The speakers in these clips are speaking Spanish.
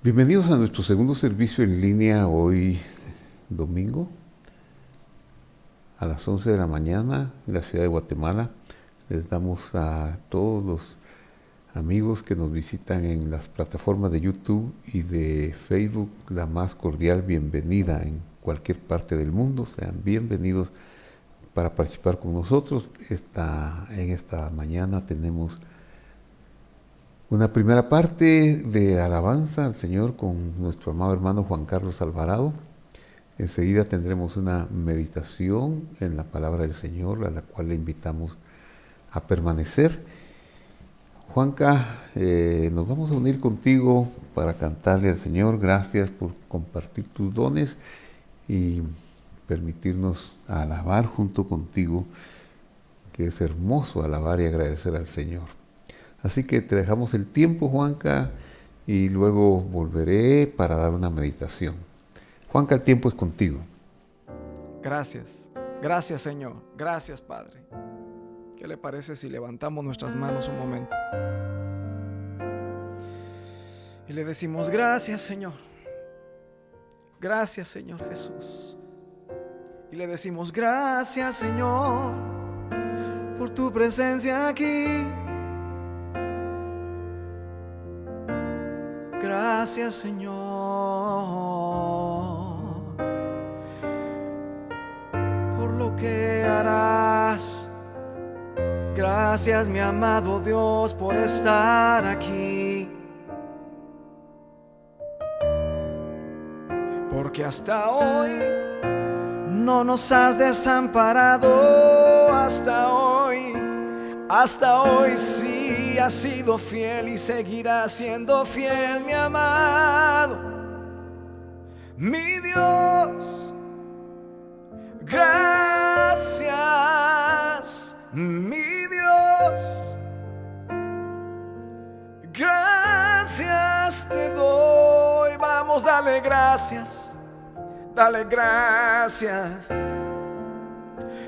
Bienvenidos a nuestro segundo servicio en línea hoy domingo a las 11 de la mañana en la ciudad de Guatemala. Les damos a todos los amigos que nos visitan en las plataformas de YouTube y de Facebook la más cordial bienvenida en cualquier parte del mundo. Sean bienvenidos para participar con nosotros. En esta mañana tenemos una primera parte de alabanza al Señor con nuestro amado hermano Juan Carlos Alvarado. Enseguida tendremos una meditación en la palabra del Señor, a la cual le invitamos a permanecer. Juanca, nos vamos a unir contigo para cantarle al Señor. Gracias por compartir tus dones y permitirnos alabar junto contigo, que es hermoso alabar y agradecer al Señor. Así que te dejamos el tiempo, Juanca, y luego volveré para dar una meditación. Juanca, el tiempo es contigo. Gracias, gracias Señor, gracias Padre. ¿Qué le parece si levantamos nuestras manos un momento? Y le decimos gracias Señor, gracias Señor Jesús. Y le decimos gracias Señor por tu presencia aquí. Gracias Señor por lo que harás. Gracias mi amado Dios por estar aquí. Porque hasta hoy no nos has desamparado. Hasta hoy sí has sido fiel y seguirás siendo fiel, mi amado, mi Dios. Gracias, mi Dios. Gracias te doy. Vamos, dale gracias, dale gracias.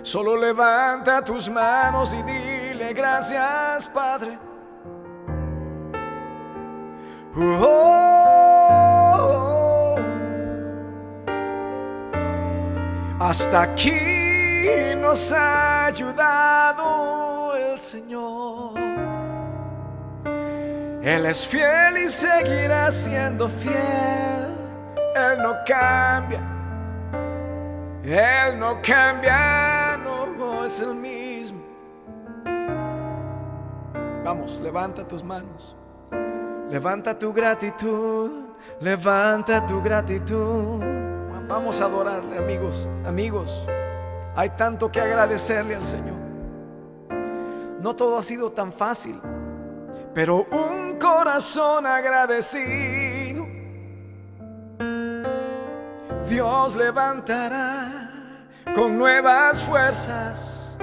Solo levanta tus manos y dile gracias, Padre. Hasta aquí nos ha ayudado el Señor. Él es fiel y seguirá siendo fiel. Él no cambia. Él no cambia, no es el mismo. Vamos, levanta tus manos. Levanta tu gratitud. Levanta tu gratitud. Vamos a adorarle, amigos. Hay tanto que agradecerle al Señor. No todo ha sido tan fácil, pero un corazón agradecido Dios levantará con nuevas fuerzas.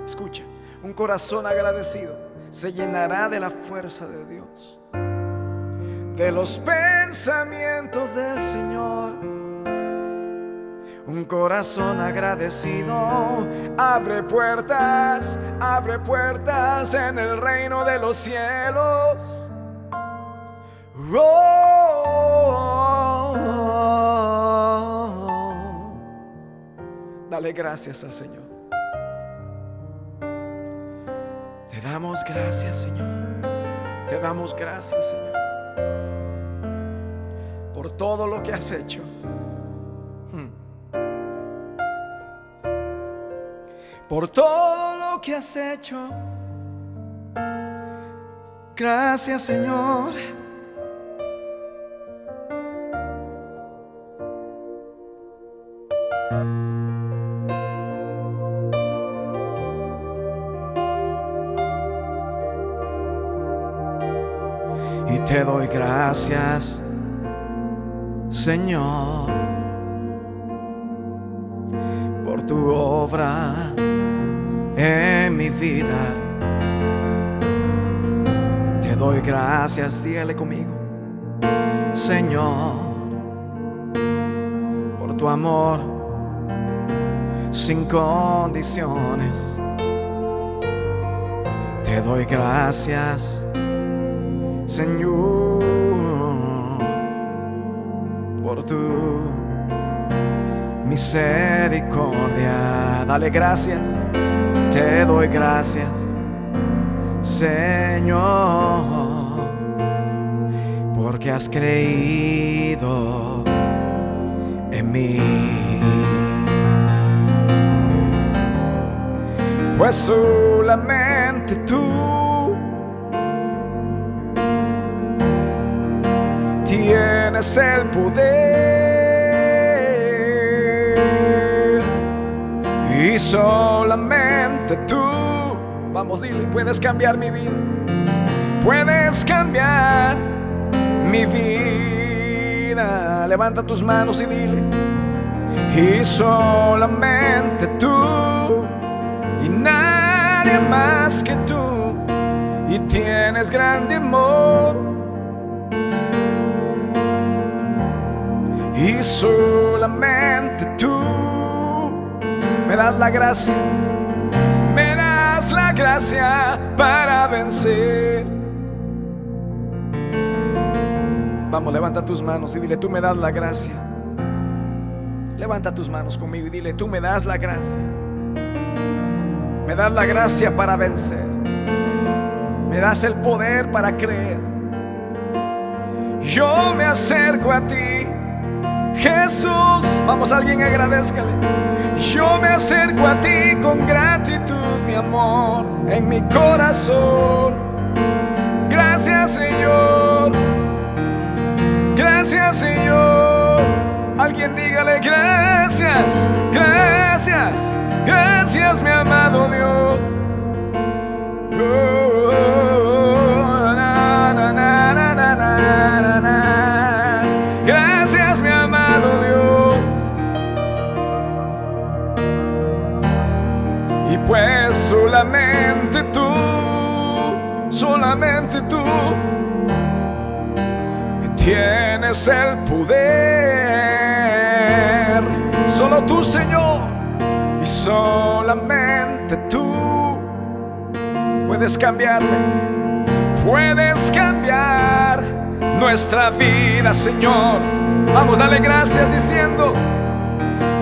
Escucha, un corazón agradecido se llenará de la fuerza de Dios, de los pensamientos del Señor. Un corazón agradecido abre puertas en el reino de los cielos. Dale gracias al Señor. Te damos gracias, Señor. Te damos gracias, Señor, por todo lo que has hecho. Por todo lo que has hecho. Gracias, Señor. Y te doy gracias, Señor, por tu obra en mi vida. Te doy gracias, dígale conmigo, Señor, por tu amor sin condiciones. Te doy gracias, Señor, por tu misericordia. Dale gracias, te doy gracias, Señor, porque has creído en mí. Pues solamente tú tienes el poder, y solamente tú, vamos, dile, puedes cambiar mi vida, puedes cambiar mi vida. Levanta tus manos y dile, y solamente tú, y nadie más que tú, y tienes grande amor, y solamente tú me das la gracia, me das la gracia para vencer. Vamos, levanta tus manos y dile, tú me das la gracia. Levanta tus manos conmigo y dile, tú me das la gracia. Me das la gracia para vencer. Me das el poder para creer. Yo me acerco a ti, Jesús. Vamos, alguien agradézcale. Yo me acerco a ti con gratitud y amor en mi corazón. Gracias, Señor. Gracias, Señor. Alguien dígale gracias, gracias, gracias, mi amado Dios. Gracias, mi amado Dios. Y pues solamente tú tienes el poder. Solo tú, Señor, y solamente tú puedes cambiarme, puedes cambiar nuestra vida, Señor. Vamos, dale gracias diciendo,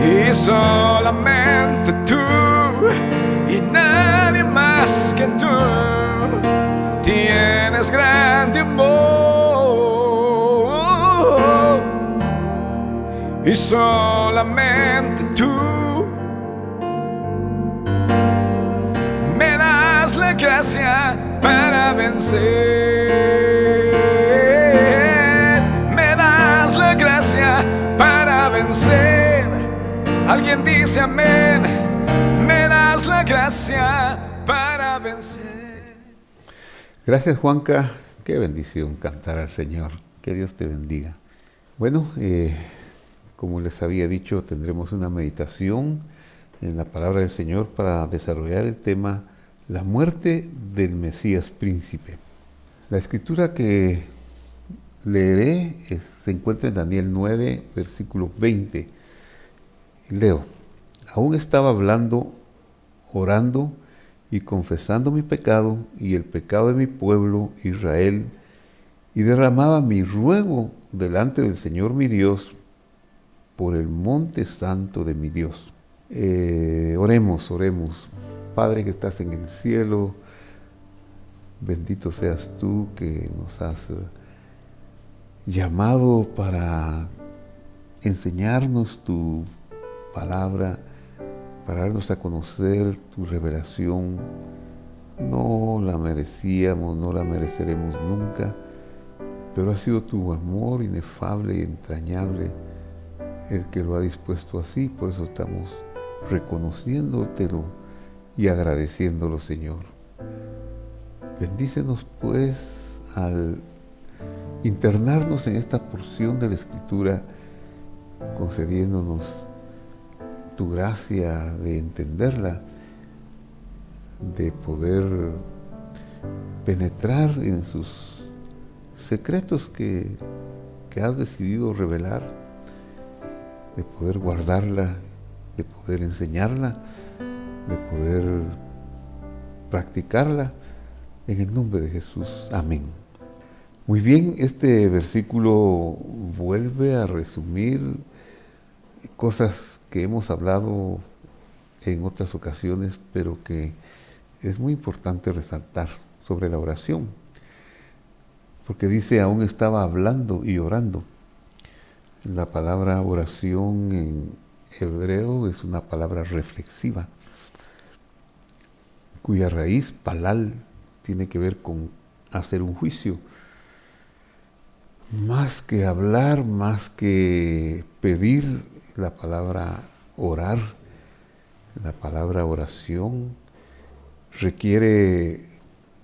y solamente tú, y nadie más que tú, tienes grande amor. Y solamente tú me das la gracia para vencer. Me das la gracia para vencer. Alguien dice amén. Me das la gracia para vencer. Gracias, Juanca. Qué bendición cantar al Señor. Que Dios te bendiga. Bueno, como les había dicho, tendremos una meditación en la palabra del Señor para desarrollar el tema la muerte del Mesías príncipe. La escritura que leeré se encuentra en Daniel 9, versículo 20. Leo, aún estaba hablando, orando y confesando mi pecado y el pecado de mi pueblo Israel, y derramaba mi ruego delante del Señor mi Dios por el monte santo de mi Dios. Oremos. Padre que estás en el cielo, bendito seas tú que nos has llamado para enseñarnos tu palabra, para darnos a conocer tu revelación. No la merecíamos, no la mereceremos nunca, pero ha sido tu amor inefable y entrañable el que lo ha dispuesto así. Por eso estamos reconociéndotelo y agradeciéndolo, Señor. Bendícenos pues al internarnos en esta porción de la Escritura, concediéndonos tu gracia de entenderla, de poder penetrar en sus secretos que has decidido revelar, de poder guardarla, de poder enseñarla, de poder practicarla, en el nombre de Jesús. Amén. Muy bien, este versículo vuelve a resumir cosas que hemos hablado en otras ocasiones, pero que es muy importante resaltar sobre la oración, porque dice, aún estaba hablando y orando. La palabra oración en hebreo es una palabra reflexiva, cuya raíz, palal, tiene que ver con hacer un juicio. Más que hablar, más que pedir, la palabra orar, la palabra oración, requiere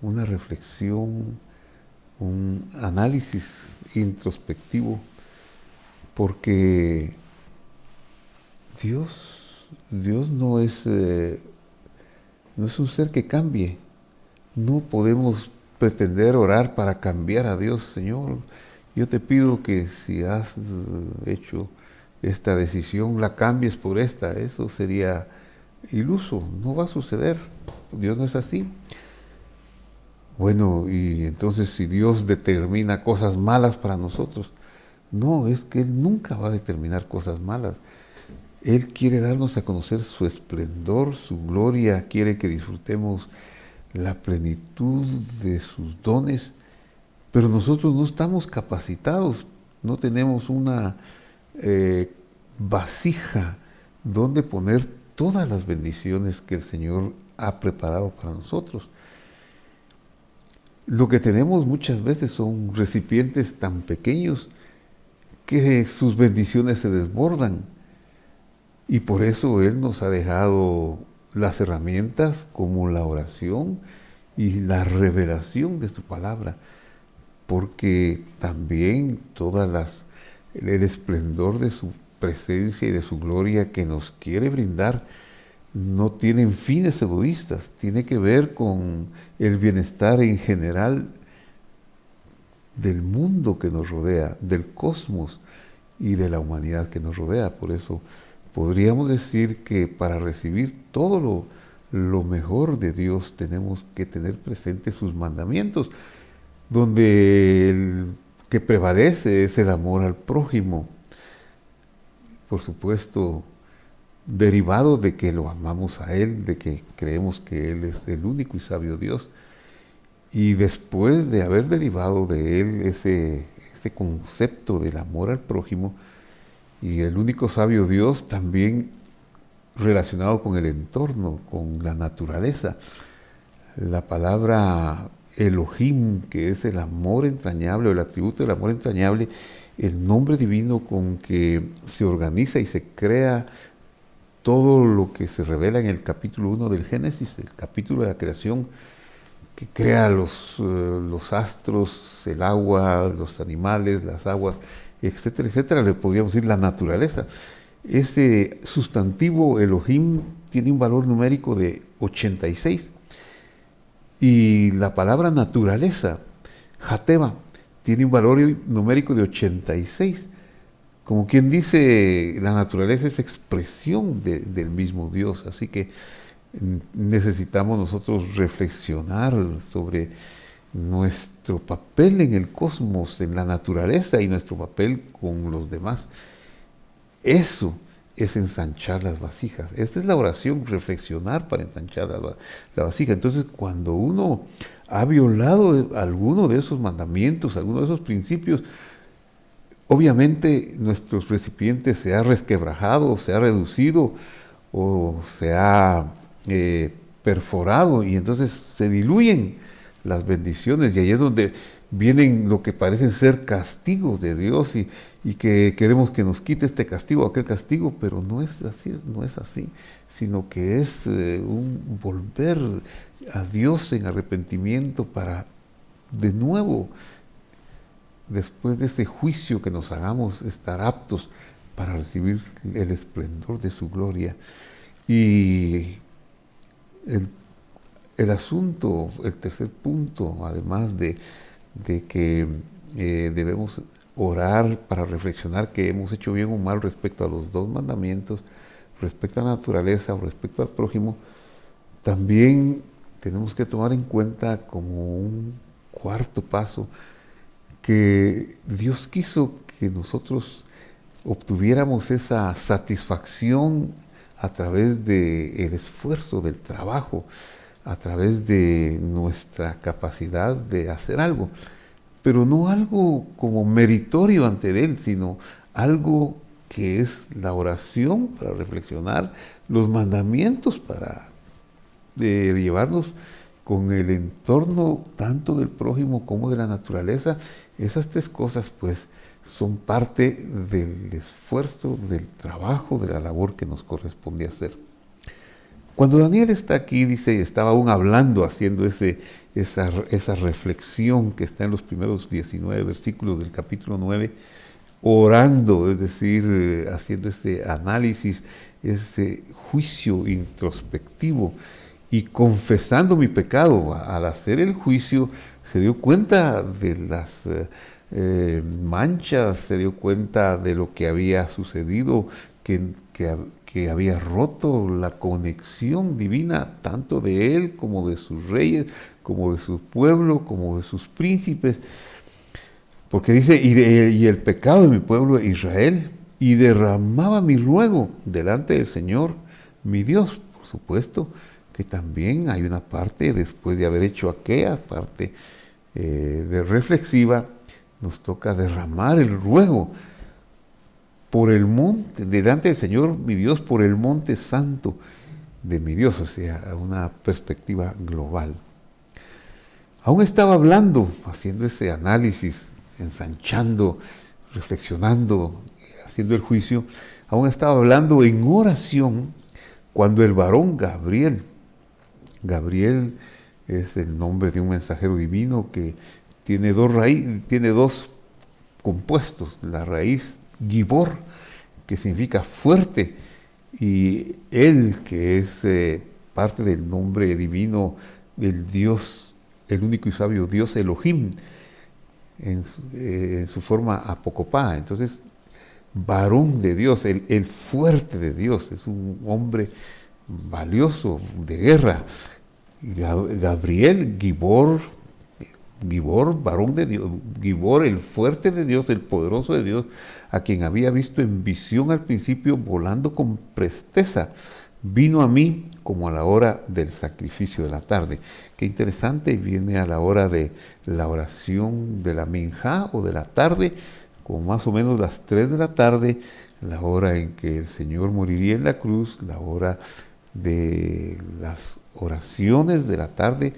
una reflexión, un análisis introspectivo, porque Dios no es un ser que cambie. No podemos pretender orar para cambiar a Dios. Señor, yo te pido que si has hecho esta decisión, la cambies por esta. Eso sería iluso, no va a suceder. Dios no es así. Bueno, y entonces si Dios determina cosas malas para nosotros, no, es que Él nunca va a determinar cosas malas. Él quiere darnos a conocer su esplendor, su gloria, quiere que disfrutemos la plenitud de sus dones, pero nosotros no estamos capacitados, no tenemos una vasija donde poner todas las bendiciones que el Señor ha preparado para nosotros. Lo que tenemos muchas veces son recipientes tan pequeños que sus bendiciones se desbordan. Y por eso Él nos ha dejado las herramientas como la oración y la revelación de su palabra, porque también el esplendor de su presencia y de su gloria que nos quiere brindar no tienen fines egoístas, tiene que ver con el bienestar en general del mundo que nos rodea, del cosmos y de la humanidad que nos rodea. Por eso podríamos decir que para recibir todo lo mejor de Dios tenemos que tener presentes sus mandamientos, donde el que prevalece es el amor al prójimo. Por supuesto, derivado de que lo amamos a Él, de que creemos que Él es el único y sabio Dios. Y después de haber derivado de Él ese concepto del amor al prójimo, y el único sabio Dios también relacionado con el entorno, con la naturaleza. La palabra Elohim, que es el amor entrañable, o el atributo del amor entrañable, el nombre divino con que se organiza y se crea todo lo que se revela en el capítulo 1 del Génesis, el capítulo de la creación, que crea los astros, el agua, los animales, las aguas, etcétera, etcétera, le podríamos decir la naturaleza. Ese sustantivo Elohim tiene un valor numérico de 86. Y la palabra naturaleza, Hateva, tiene un valor numérico de 86. Como quien dice, la naturaleza es expresión del mismo Dios. Así que necesitamos nosotros reflexionar sobre nuestro papel en el cosmos, en la naturaleza y nuestro papel con los demás. Eso es ensanchar las vasijas. Esta es la oración, reflexionar para ensanchar la vasija. Entonces, cuando uno ha violado alguno de esos mandamientos, alguno de esos principios, obviamente nuestros recipientes se ha resquebrajado, se ha reducido o se ha perforado, y entonces se diluyen las bendiciones, y ahí es donde vienen lo que parecen ser castigos de Dios y que queremos que nos quite este castigo, aquel castigo, pero no es así, sino que es un volver a Dios en arrepentimiento para de nuevo, después de ese juicio que nos hagamos, estar aptos para recibir el esplendor de su gloria. Y el asunto, el tercer punto, además de que debemos orar para reflexionar que hemos hecho bien o mal respecto a los dos mandamientos, respecto a la naturaleza o respecto al prójimo, también tenemos que tomar en cuenta como un cuarto paso que Dios quiso que nosotros obtuviéramos esa satisfacción a través del esfuerzo, del trabajo, a través de nuestra capacidad de hacer algo, pero no algo como meritorio ante Él, sino algo que es la oración para reflexionar, los mandamientos para llevarnos con el entorno tanto del prójimo como de la naturaleza. Esas tres cosas pues son parte del esfuerzo, del trabajo, de la labor que nos corresponde hacer. Cuando Daniel está aquí, dice, estaba aún hablando, haciendo esa reflexión que está en los primeros 19 versículos del capítulo 9, orando, es decir, haciendo ese análisis, ese juicio introspectivo y confesando mi pecado. Al hacer el juicio se dio cuenta de las manchas, se dio cuenta de lo que había sucedido, que había roto la conexión divina tanto de él como de sus reyes, como de su pueblo, como de sus príncipes. Porque dice, y el pecado de mi pueblo Israel, y derramaba mi ruego delante del Señor, mi Dios. Por supuesto que también hay una parte, después de haber hecho aquella parte de reflexiva, nos toca derramar el ruego por el monte, delante del Señor, mi Dios, por el monte santo de mi Dios, o sea, una perspectiva global. Aún estaba hablando, haciendo ese análisis, ensanchando, reflexionando, haciendo el juicio, aún estaba hablando en oración cuando el varón Gabriel es el nombre de un mensajero divino que tiene dos compuestos, la raíz Gibor, que significa fuerte, y él, que es parte del nombre divino del Dios, el único y sabio Dios Elohim, en su forma apocopá. Entonces, varón de Dios, el fuerte de Dios, es un hombre valioso de guerra. Gabriel, Gibor, varón de Dios, Gibor, el fuerte de Dios, el poderoso de Dios, a quien había visto en visión al principio volando con presteza, vino a mí como a la hora del sacrificio de la tarde. Qué interesante, viene a la hora de la oración de la minjá o de la tarde, con más o menos las 3 de la tarde, la hora en que el Señor moriría en la cruz, la hora de las oraciones de la tarde,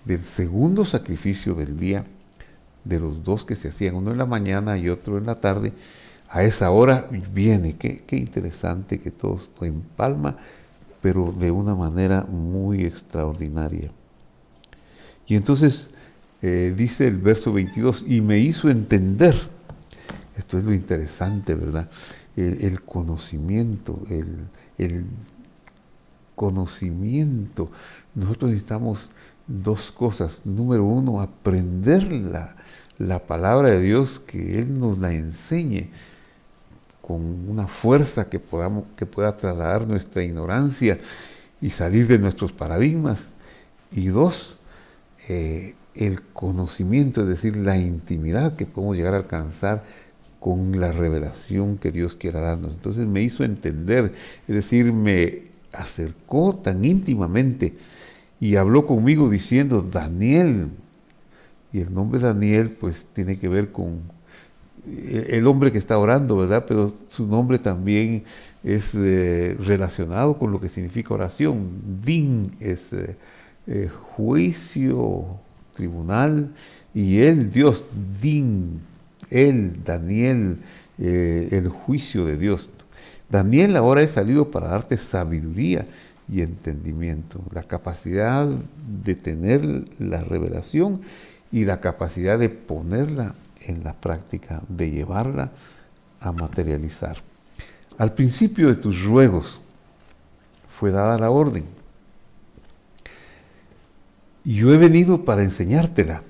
del segundo sacrificio del día, de los dos que se hacían, uno en la mañana y otro en la tarde. A esa hora viene, qué interesante que todo esto empalma, pero de una manera muy extraordinaria. Y entonces dice el verso 22, y me hizo entender, esto es lo interesante, ¿verdad? El conocimiento, el conocimiento. Nosotros necesitamos dos cosas. Número uno, aprender la palabra de Dios, que Él nos la enseñe con una fuerza que pueda trasladar nuestra ignorancia y salir de nuestros paradigmas. Y dos, el conocimiento, es decir, la intimidad que podemos llegar a alcanzar con la revelación que Dios quiera darnos. Entonces me hizo entender, es decir, me acercó tan íntimamente y habló conmigo diciendo, Daniel, y el nombre Daniel pues tiene que ver con el hombre que está orando, ¿verdad? Pero su nombre también es relacionado con lo que significa oración. Din es juicio, tribunal, y él, Dios, Din, él, Daniel, el juicio de Dios. Daniel ahora he salido para darte sabiduría y entendimiento, la capacidad de tener la revelación y la capacidad de ponerla en la práctica, de llevarla a materializar. Al principio de tus ruegos fue dada la orden. Yo he venido para enseñártela,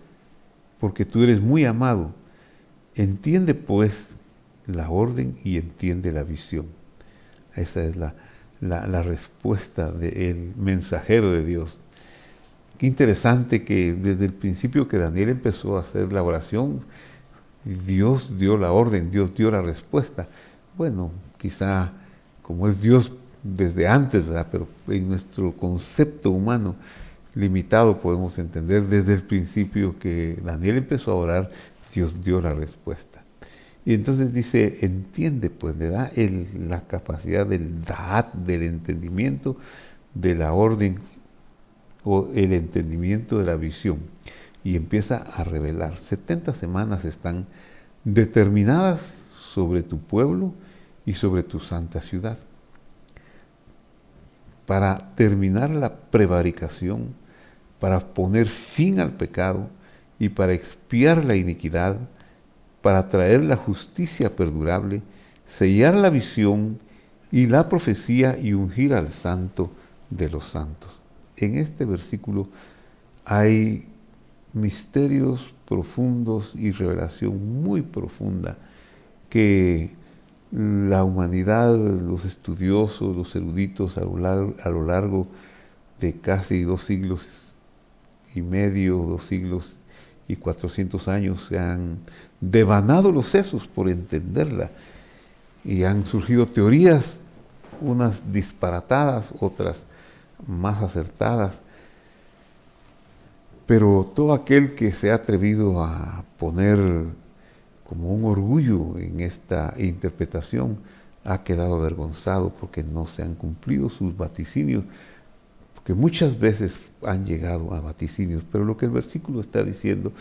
porque tú eres muy amado. Entiende pues la orden y entiende la visión. Esa es la respuesta del mensajero de Dios. Qué interesante que desde el principio que Daniel empezó a hacer la oración, Dios dio la orden, Dios dio la respuesta. Bueno, quizá como es Dios desde antes, ¿verdad? Pero en nuestro concepto humano limitado podemos entender desde el principio que Daniel empezó a orar, Dios dio la respuesta. Y entonces dice, entiende, pues le da la capacidad del da'at, del entendimiento de la orden o el entendimiento de la visión. Y empieza a revelar. 70 semanas están determinadas sobre tu pueblo y sobre tu santa ciudad, para terminar la prevaricación, para poner fin al pecado y para expiar la iniquidad, para traer la justicia perdurable, sellar la visión y la profecía y ungir al santo de los santos. En este versículo hay misterios profundos y revelación muy profunda que la humanidad, los estudiosos, los eruditos a lo largo de casi 2 siglos y medio, 2 siglos y 400 años se han devanado los sesos por entenderla y han surgido teorías, unas disparatadas, otras más acertadas. Pero todo aquel que se ha atrevido a poner como un orgullo en esta interpretación ha quedado avergonzado porque no se han cumplido sus vaticinios, porque muchas veces han llegado a vaticinios, pero lo que el versículo está diciendo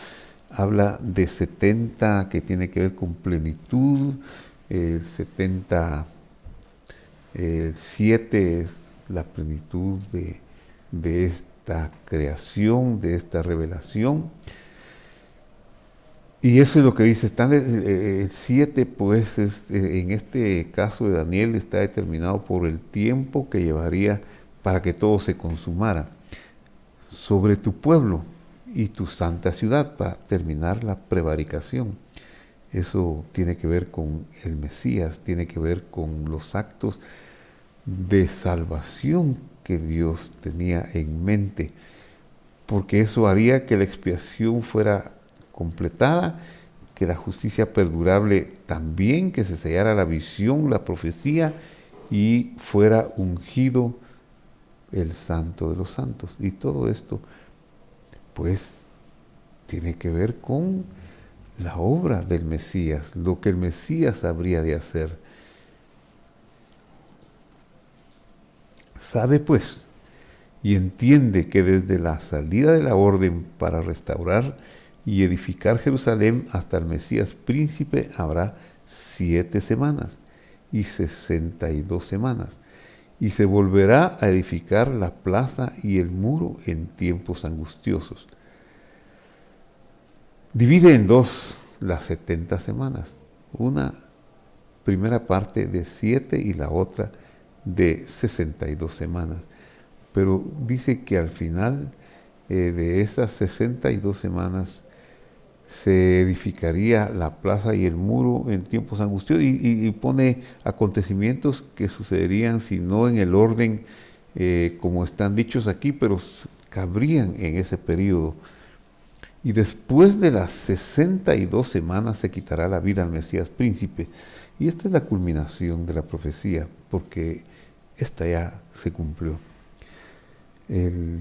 habla de 70 que tiene que ver con plenitud, 7 es la plenitud de esta creación, de esta revelación. Y eso es lo que dice, el 7 pues en este caso de Daniel está determinado por el tiempo que llevaría para que todo se consumara sobre tu pueblo y tu santa ciudad para terminar la prevaricación. Eso tiene que ver con el Mesías, tiene que ver con los actos de salvación que Dios tenía en mente, porque eso haría que la expiación fuera completada, que la justicia perdurable también, que se sellara la visión, la profecía y fuera ungido el santo de los santos. Y todo esto pues tiene que ver con la obra del Mesías, lo que el Mesías habría de hacer. Sabe pues y entiende que desde la salida de la orden para restaurar y edificar Jerusalén hasta el Mesías príncipe habrá 7 semanas y 62 semanas, y se volverá a edificar la plaza y el muro en tiempos angustiosos. Divide en 2 las 70 semanas, una primera parte de 7 y la otra de 62 semanas. Pero dice que al final de esas 62 semanas se edificaría la plaza y el muro en tiempos angustiosos y pone acontecimientos que sucederían, si no en el orden como están dichos aquí, pero cabrían en ese periodo. Y después de las 62 semanas se quitará la vida al Mesías príncipe. Y esta es la culminación de la profecía, porque esta ya se cumplió. El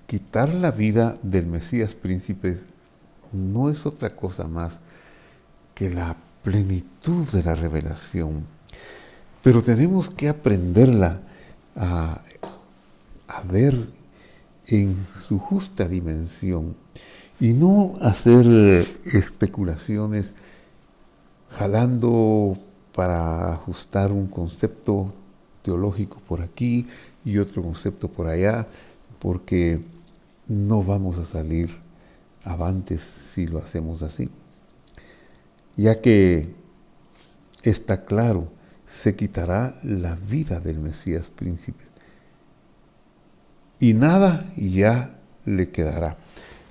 quitar la vida del Mesías príncipe no es otra cosa más que la plenitud de la revelación. Pero tenemos que aprenderla a ver en su justa dimensión y no hacer especulaciones jalando para ajustar un concepto teológico por aquí y otro concepto por allá, porque no vamos a salir avantes si lo hacemos así. Ya que está claro, se quitará la vida del Mesías príncipe y nada ya le quedará.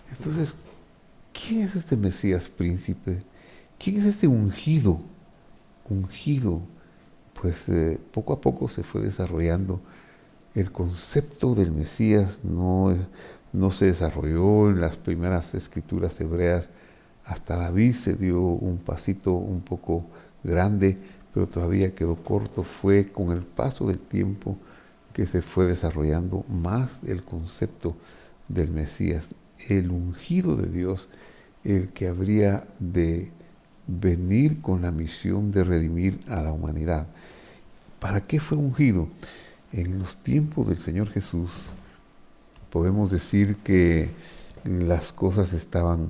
Entonces, ¿quién es este Mesías príncipe? ¿Quién es este ungido? Ungido, pues poco a poco se fue desarrollando. El concepto del Mesías no se desarrolló en las primeras escrituras hebreas Hasta David se dio un pasito un poco grande, pero todavía quedó corto. Fue con el paso del tiempo que se fue desarrollando más el concepto del Mesías, el ungido de Dios, el que habría de venir con la misión de redimir a la humanidad. ¿Para qué fue ungido? En los tiempos del Señor Jesús podemos decir que las cosas estaban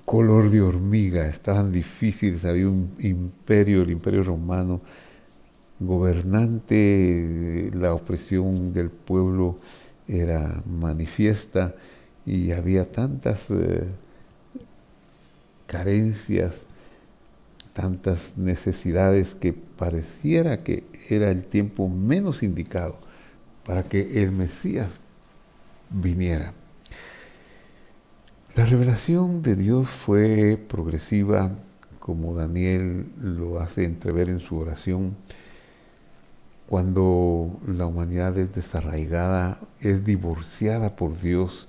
color de hormiga, estaban difíciles, había un imperio, el imperio romano, gobernante, la opresión del pueblo era manifiesta y había tantas carencias, tantas necesidades que pareciera que era el tiempo menos indicado para que el Mesías viniera. La revelación de Dios fue progresiva, como Daniel lo hace entrever en su oración. Cuando la humanidad es desarraigada, es divorciada por Dios,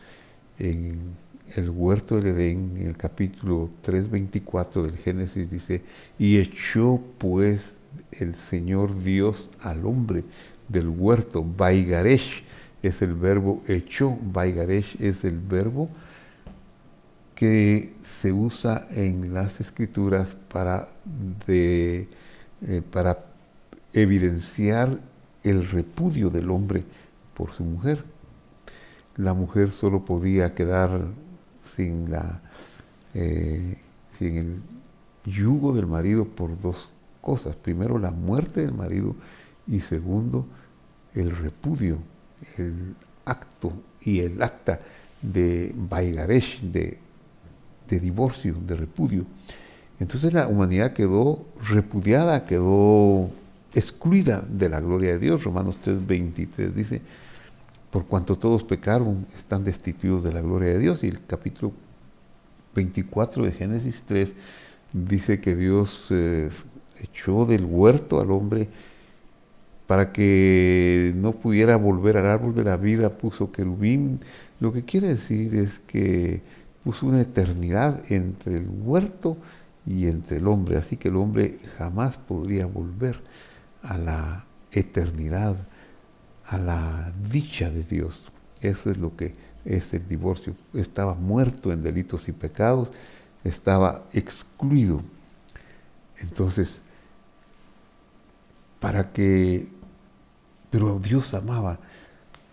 en el huerto del Edén, en el capítulo 3:24 del Génesis dice, y echó pues el Señor Dios al hombre del huerto, Vaigaresh es el verbo echó, Vaigaresh es el verbo que se usa en las Escrituras para evidenciar el repudio del hombre por su mujer. La mujer solo podía quedar sin el yugo del marido por dos cosas. Primero, la muerte del marido y segundo, el repudio, el acto y el acta de Vaigaresh, de divorcio, de repudio. Entonces la humanidad quedó repudiada, quedó excluida de la gloria de Dios. Romanos 3:23 dice, por cuanto todos pecaron, están destituidos de la gloria de Dios. Y el capítulo 24 de Génesis 3 dice que Dios echó del huerto al hombre para que no pudiera volver al árbol de la vida, puso querubín. Lo que quiere decir es que puso una eternidad entre el huerto y entre el hombre, así que el hombre jamás podría volver a la eternidad, a la dicha de Dios. Eso es lo que es el divorcio. Estaba muerto en delitos y pecados, estaba excluido. Entonces, pero Dios amaba,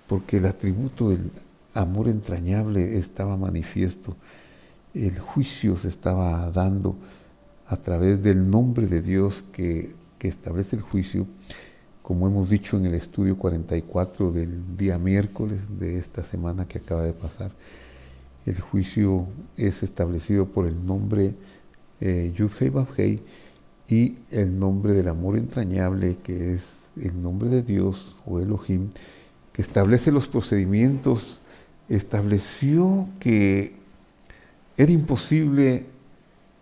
porque el atributo del amor entrañable estaba manifiesto. El juicio se estaba dando a través del nombre de Dios que establece el juicio, como hemos dicho en el estudio 44 del día miércoles de esta semana que acaba de pasar. El juicio es establecido por el nombre Yud-Hei Vav-Hei y el nombre del amor entrañable, que es el nombre de Dios o Elohim, que establece los procedimientos, estableció que era imposible,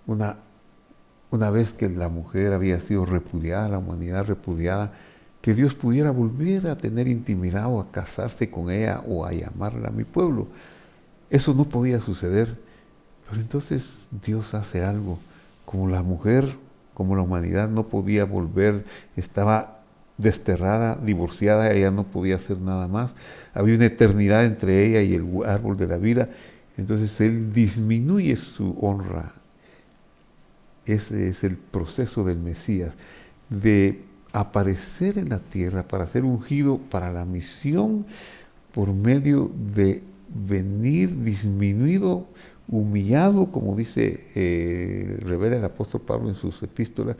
una vez que la mujer había sido repudiada, la humanidad repudiada, que Dios pudiera volver a tener intimidad o a casarse con ella o a llamarla mi pueblo. Eso no podía suceder. Pero entonces Dios hace algo. Como la mujer, como la humanidad no podía volver, estaba desterrada, divorciada, ella no podía hacer nada más. Había una eternidad entre ella y el árbol de la vida. Entonces Él disminuye su honra. Ese es el proceso del Mesías, de aparecer en la tierra para ser ungido para la misión por medio de venir disminuido, humillado, como revela el apóstol Pablo en sus epístolas,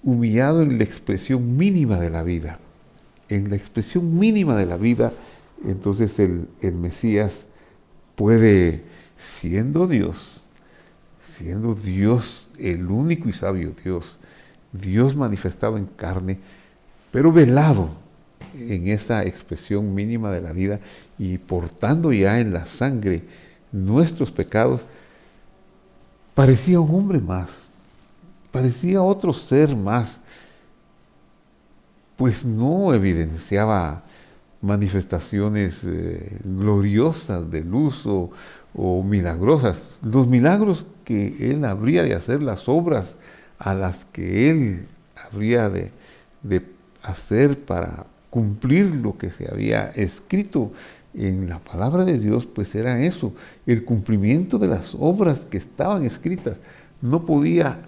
humillado en la expresión mínima de la vida. En la expresión mínima de la vida, entonces el Mesías puede, siendo Dios, el único y sabio Dios manifestado en carne, pero velado en esa expresión mínima de la vida y portando ya en la sangre nuestros pecados, parecía un hombre más, parecía otro ser más, pues no evidenciaba manifestaciones gloriosas de luz o milagrosas. Los milagros que él habría de hacer, las obras a las que él habría de hacer para cumplir lo que se había escrito en la palabra de Dios, pues era eso, el cumplimiento de las obras que estaban escritas. No podía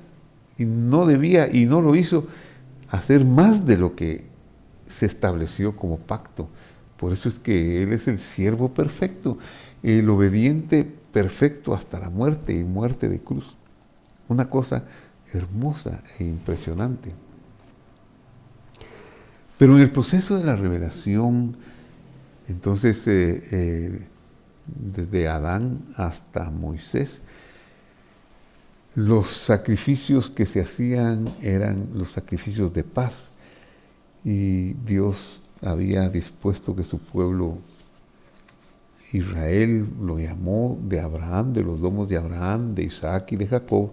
y no debía y no lo hizo hacer más de lo que se estableció como pacto. Por eso es que Él es el siervo perfecto, el obediente perfecto hasta la muerte y muerte de cruz. Una cosa hermosa e impresionante. Pero en el proceso de la revelación, entonces, desde Adán hasta Moisés, los sacrificios que se hacían eran los sacrificios de paz. Y Dios había dispuesto que su pueblo Israel lo llamó de Abraham, de los lomos de Abraham, de Isaac y de Jacob,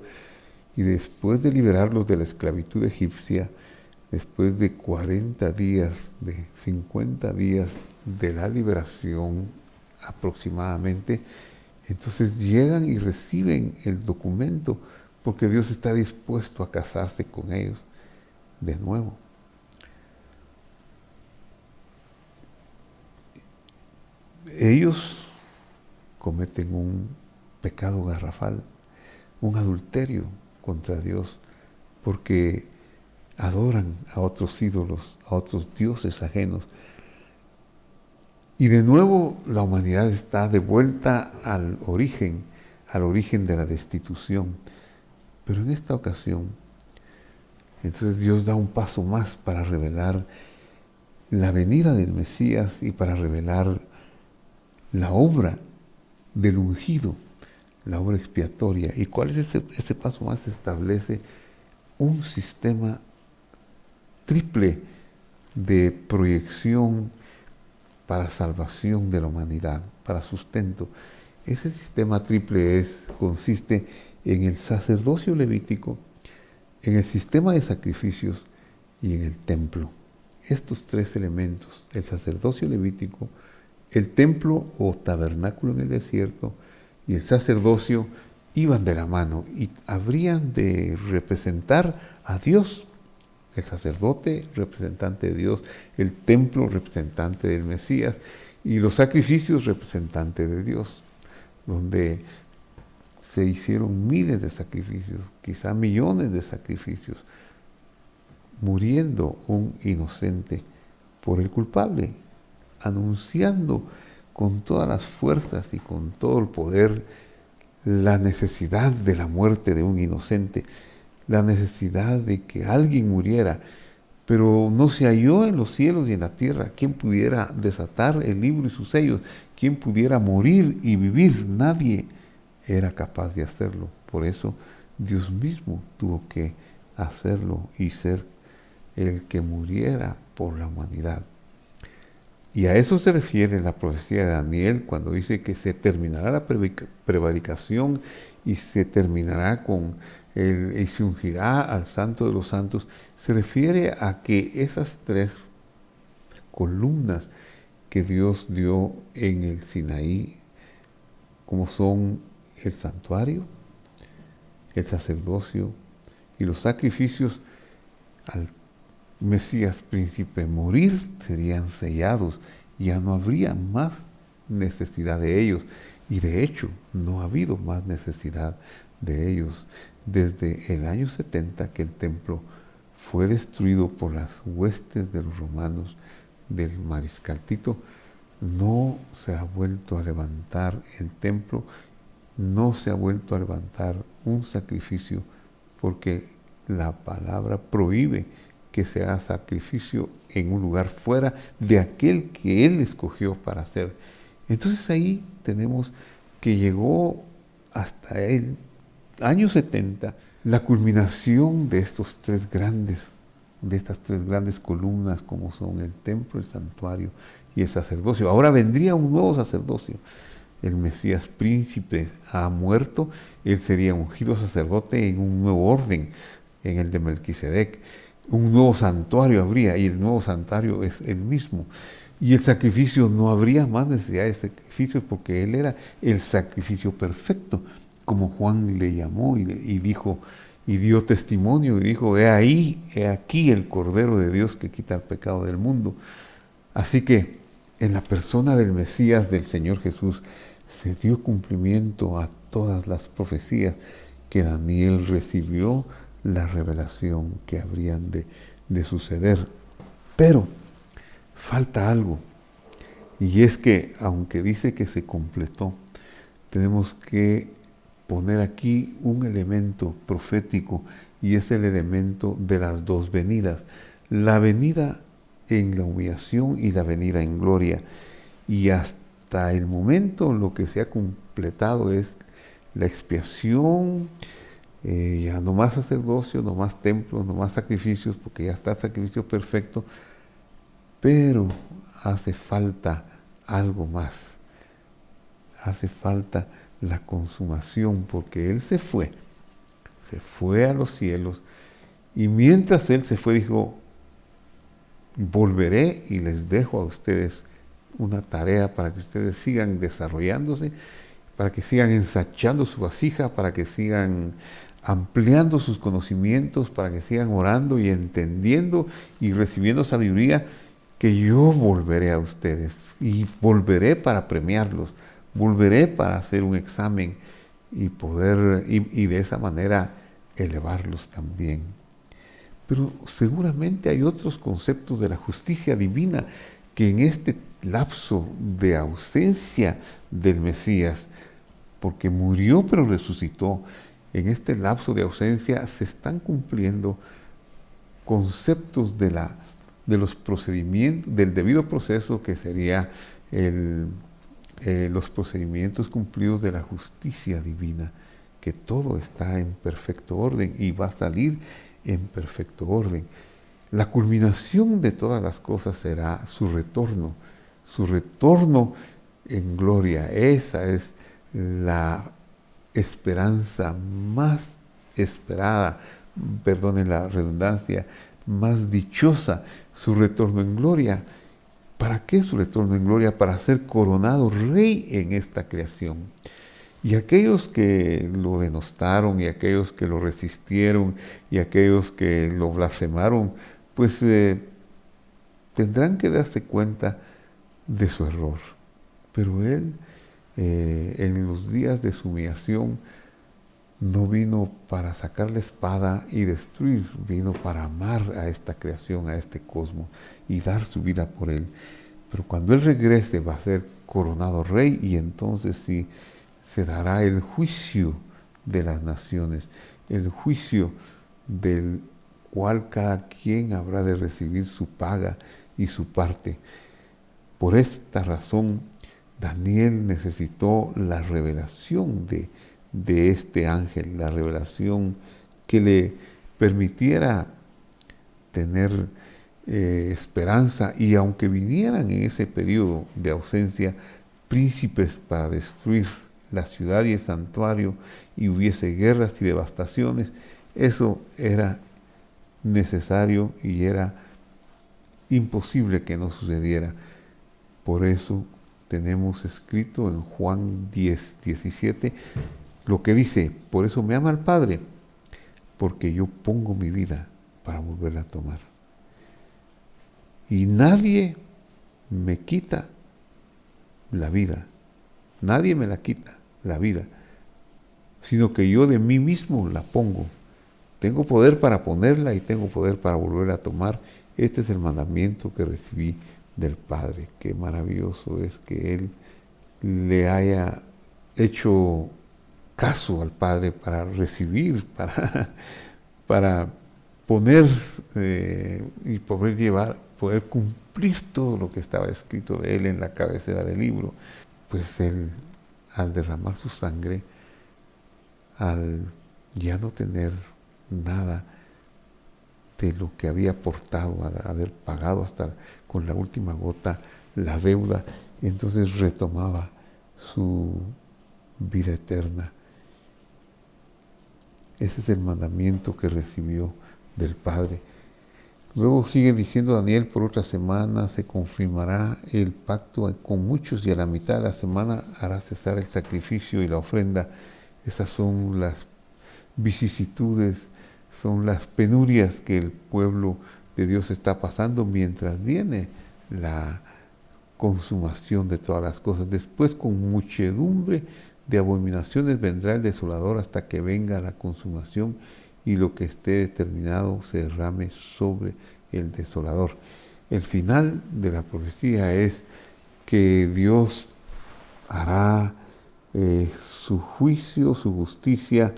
y después de liberarlos de la esclavitud egipcia, después de 40 días, de 50 días de la liberación aproximadamente, entonces llegan y reciben el documento porque Dios está dispuesto a casarse con ellos de nuevo. Ellos cometen un pecado garrafal, un adulterio contra Dios, porque adoran a otros ídolos, a otros dioses ajenos. Y de nuevo la humanidad está de vuelta al origen de la destitución. Pero en esta ocasión, entonces Dios da un paso más para revelar la venida del Mesías y para revelar la obra del ungido, la obra expiatoria. ¿Y cuál es ese paso más? Establece un sistema triple de proyección para salvación de la humanidad, para sustento. Ese sistema triple consiste en el sacerdocio levítico, en el sistema de sacrificios y en el templo. Estos tres elementos, el sacerdocio levítico, el templo o tabernáculo en el desierto y el sacerdocio, iban de la mano y habrían de representar a Dios. El sacerdote, representante de Dios, el templo, representante del Mesías, y los sacrificios, representante de Dios, donde se hicieron miles de sacrificios, quizá millones de sacrificios, muriendo un inocente por el culpable, anunciando con todas las fuerzas y con todo el poder la necesidad de la muerte de un inocente, la necesidad de que alguien muriera, pero no se halló en los cielos y en la tierra quien pudiera desatar el libro y sus sellos, quien pudiera morir y vivir. Nadie era capaz de hacerlo. Por eso Dios mismo tuvo que hacerlo y ser el que muriera por la humanidad. Y a eso se refiere la profecía de Daniel cuando dice que se terminará la prevaricación y se terminará y se ungirá al Santo de los Santos. Se refiere a que esas tres columnas que Dios dio en el Sinaí, como son el santuario, el sacerdocio y los sacrificios, al Mesías príncipe morir, serían sellados, ya no habría más necesidad de ellos, y de hecho no ha habido más necesidad de ellos desde el año 70 que el templo fue destruido por las huestes de los romanos del mariscal Tito. No se ha vuelto a levantar el templo, no se ha vuelto a levantar un sacrificio, porque la palabra prohíbe que se haga sacrificio en un lugar fuera de aquel que Él escogió para hacer. Entonces ahí tenemos que llegó hasta el año 70 la culminación de estas tres grandes columnas, como son el templo, el santuario y el sacerdocio. Ahora vendría un nuevo sacerdocio. El Mesías príncipe ha muerto, Él sería ungido sacerdote en un nuevo orden, en el de Melquisedec. Un nuevo santuario habría, y el nuevo santuario es el mismo. Y el sacrificio, no habría más necesidad de sacrificio porque Él era el sacrificio perfecto, como Juan le llamó y dijo, y dio testimonio y dijo, he ahí, he aquí el Cordero de Dios que quita el pecado del mundo. Así que en la persona del Mesías, del Señor Jesús, se dio cumplimiento a todas las profecías que Daniel recibió, la revelación que habrían de suceder. Pero falta algo, y es que aunque dice que se completó, tenemos que poner aquí un elemento profético, y es el elemento de las dos venidas, la venida en la humillación y la venida en gloria. Y hasta el momento lo que se ha completado es la expiación, ya no más sacerdocio, no más templos, no más sacrificios, porque ya está el sacrificio perfecto, pero hace falta algo más. Hace falta la consumación, porque Él se fue a los cielos, y mientras Él se fue dijo, volveré y les dejo a ustedes una tarea para que ustedes sigan desarrollándose, para que sigan ensanchando su vasija, para que sigan ampliando sus conocimientos, para que sigan orando y entendiendo y recibiendo sabiduría, que yo volveré a ustedes y volveré para premiarlos, volveré para hacer un examen y poder, y de esa manera elevarlos también. Pero seguramente hay otros conceptos de la justicia divina que en este lapso de ausencia del Mesías, porque murió pero resucitó, en este lapso de ausencia se están cumpliendo conceptos de los procedimientos, del debido proceso, que sería los procedimientos cumplidos de la justicia divina, que todo está en perfecto orden y va a salir en perfecto orden. La culminación de todas las cosas será su retorno en gloria. Esa es la esperanza más esperada, perdonen la redundancia, más dichosa, su retorno en gloria. ¿Para qué su retorno en gloria? Para ser coronado rey en esta creación. Y aquellos que lo denostaron, y aquellos que lo resistieron, y aquellos que lo blasfemaron, pues tendrán que darse cuenta de su error. Pero Él, en los días de su humillación, no vino para sacar la espada y destruir, vino para amar a esta creación, a este cosmos, y dar su vida por Él. Pero cuando Él regrese va a ser coronado rey, y entonces sí se dará el juicio de las naciones, el juicio del cual cada quien habrá de recibir su paga y su parte. Por esta razón, Daniel necesitó la revelación de este ángel, la revelación que le permitiera tener esperanza, y aunque vinieran en ese periodo de ausencia príncipes para destruir la ciudad y el santuario, y hubiese guerras y devastaciones, eso era necesario y era imposible que no sucediera. Por eso tenemos escrito en Juan 10:17 lo que dice: por eso me ama el Padre, porque yo pongo mi vida para volverla a tomar. Y nadie me quita la vida, nadie me la quita, la vida, sino que yo de mí mismo la pongo. Tengo poder para ponerla y tengo poder para volverla a tomar. Este es el mandamiento que recibí del Padre. Qué maravilloso es que Él le haya hecho caso al Padre para recibir, para poner y poder cumplir todo lo que estaba escrito de Él en la cabecera del libro. Pues Él, al derramar su sangre, al ya no tener nada de lo que había aportado, al haber pagado hasta con la última gota la deuda, entonces retomaba su vida eterna. Ese es el mandamiento que recibió del Padre. Luego sigue diciendo Daniel, por otra semana se confirmará el pacto con muchos y a la mitad de la semana hará cesar el sacrificio y la ofrenda. Esas son las vicisitudes, son las penurias que el pueblo de Dios está pasando mientras viene la consumación de todas las cosas. Después, con muchedumbre de abominaciones vendrá el desolador hasta que venga la consumación y lo que esté determinado se derrame sobre el desolador. El final de la profecía es que Dios hará su juicio, su justicia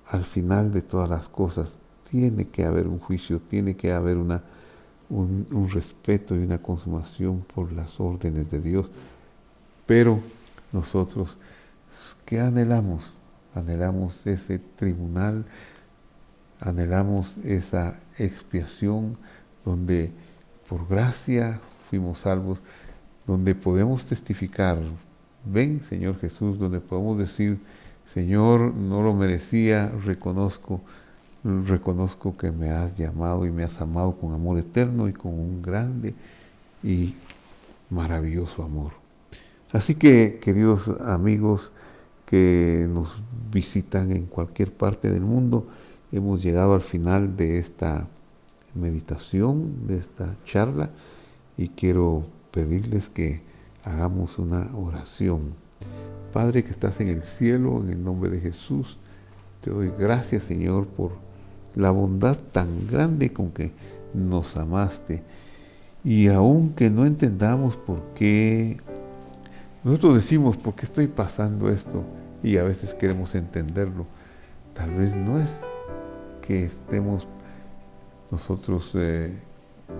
al final de todas las cosas. Tiene que haber un juicio, tiene que haber un respeto y una consumación por las órdenes de Dios. Pero nosotros, ¿qué anhelamos? Anhelamos ese tribunal, anhelamos esa expiación donde por gracia fuimos salvos, donde podemos testificar, ven Señor Jesús, donde podemos decir, Señor, no lo merecía, reconozco que me has llamado y me has amado con amor eterno y con un grande y maravilloso amor. Así que, queridos amigos que nos visitan en cualquier parte del mundo, hemos llegado al final de esta meditación, de esta charla, y quiero pedirles que hagamos una oración. Padre que estás en el cielo, en el nombre de Jesús, te doy gracias, Señor, por la bondad tan grande con que nos amaste. Y aunque no entendamos por qué, nosotros decimos, ¿por qué estoy pasando esto? Y a veces queremos entenderlo. Tal vez no es que estemos nosotros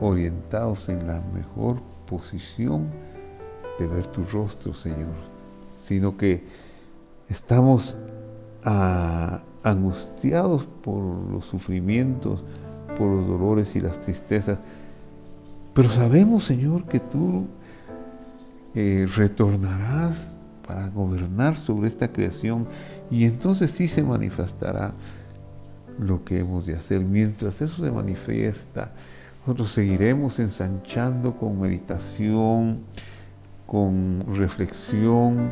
orientados en la mejor posición de ver tu rostro, Señor, sino que estamos angustiados por los sufrimientos, por los dolores y las tristezas. Pero sabemos, Señor, que tú retornarás para gobernar sobre esta creación y entonces sí se manifestará lo que hemos de hacer. Mientras eso se manifiesta, nosotros seguiremos ensanchando con meditación, con reflexión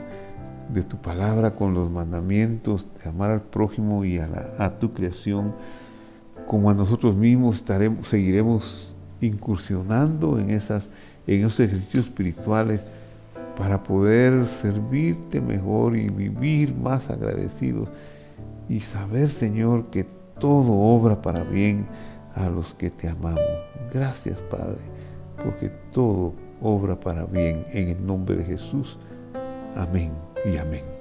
de tu palabra, con los mandamientos de amar al prójimo y a tu creación, como a nosotros mismos seguiremos incursionando en esos ejercicios espirituales para poder servirte mejor y vivir más agradecidos y saber, Señor, que todo obra para bien a los que te amamos. Gracias, Padre, porque todo obra para bien en el nombre de Jesús. Amén y amén.